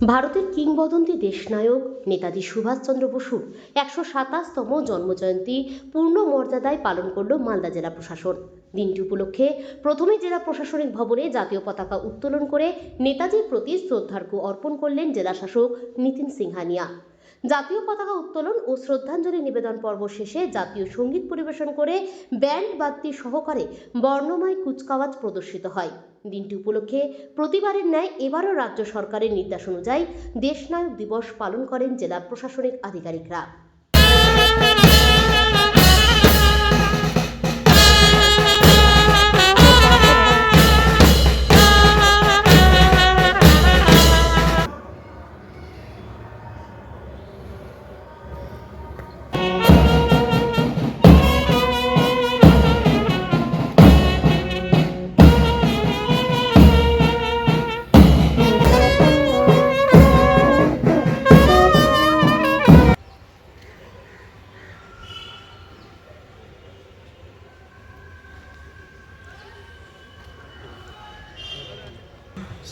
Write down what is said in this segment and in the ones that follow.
ভারতের কিংবদন্তি দেশনায়ক নেতাজি সুভাষচন্দ্র বসুর ১২৭তম জন্মজয়ন্তী পূর্ণ মর্যাদায় পালন করল মালদা জেলা প্রশাসন। দিনটি উপলক্ষে প্রথমে জেলা প্রশাসনিক ভবনে জাতীয় পতাকা উত্তোলন করে নেতাজির প্রতি শ্রদ্ধার্ঘ্য অর্পণ করলেন জেলাশাসক নিতিন সিংহানিয়া। জাতীয় পতাকা উত্তোলন ও শ্রদ্ধাঞ্জলি নিবেদন পর্ব শেষে জাতীয় সঙ্গীত পরিবেশন করে ব্যান্ড বাদ্যি সহকারে বর্ণময় কুচকাওয়াজ প্রদর্শিত হয়। দিনটি উপলক্ষে প্রতিবারের ন্যায় এবারও রাজ্য সরকারের নির্দেশ অনুযায়ী দেশনায়ক দিবস পালন করেন জেলা প্রশাসনিক আধিকারিকরা।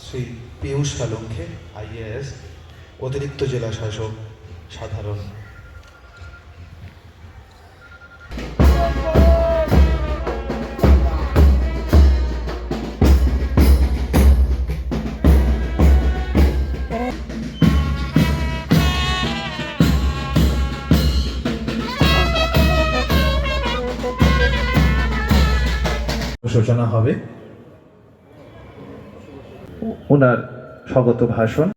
শ্রী পীয়ূষ সালুঙ্খে, IAS, অতিরিক্ত জেলা শাসক সাধারণ। সূচনা হবে ওনার স্বাগত ভাষণ।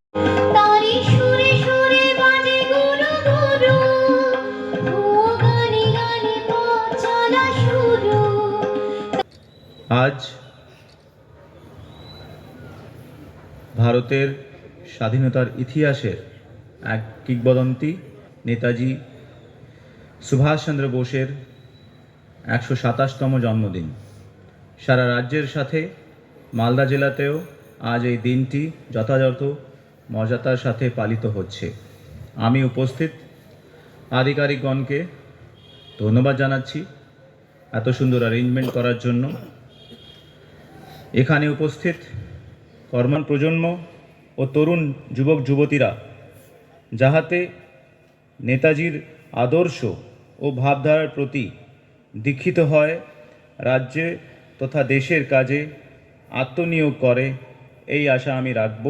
আজ ভারতের স্বাধীনতার ইতিহাসের এক কিংবদন্তি নেতাজি সুভাষচন্দ্র বোসের ১২৭তম জন্মদিন। সারা রাজ্যের সাথে মালদা জেলাতেও আজ এই দিনটি যথাযথ মর্যাদার সাথে পালিত হচ্ছে। আমি উপস্থিত আধিকারিকগণকে ধন্যবাদ জানাচ্ছি এত সুন্দর অ্যারেঞ্জমেন্ট করার জন্য। এখানে উপস্থিত কর্মঠ প্রজন্ম ও তরুণ যুবক যুবতীরা যাহাতে নেতাজির আদর্শ ও ভাবধারার প্রতি দীক্ষিত হয়, রাজ্যে তথা দেশের কাজে আত্মনিয়োগ করে, এই আশা আমি রাখব।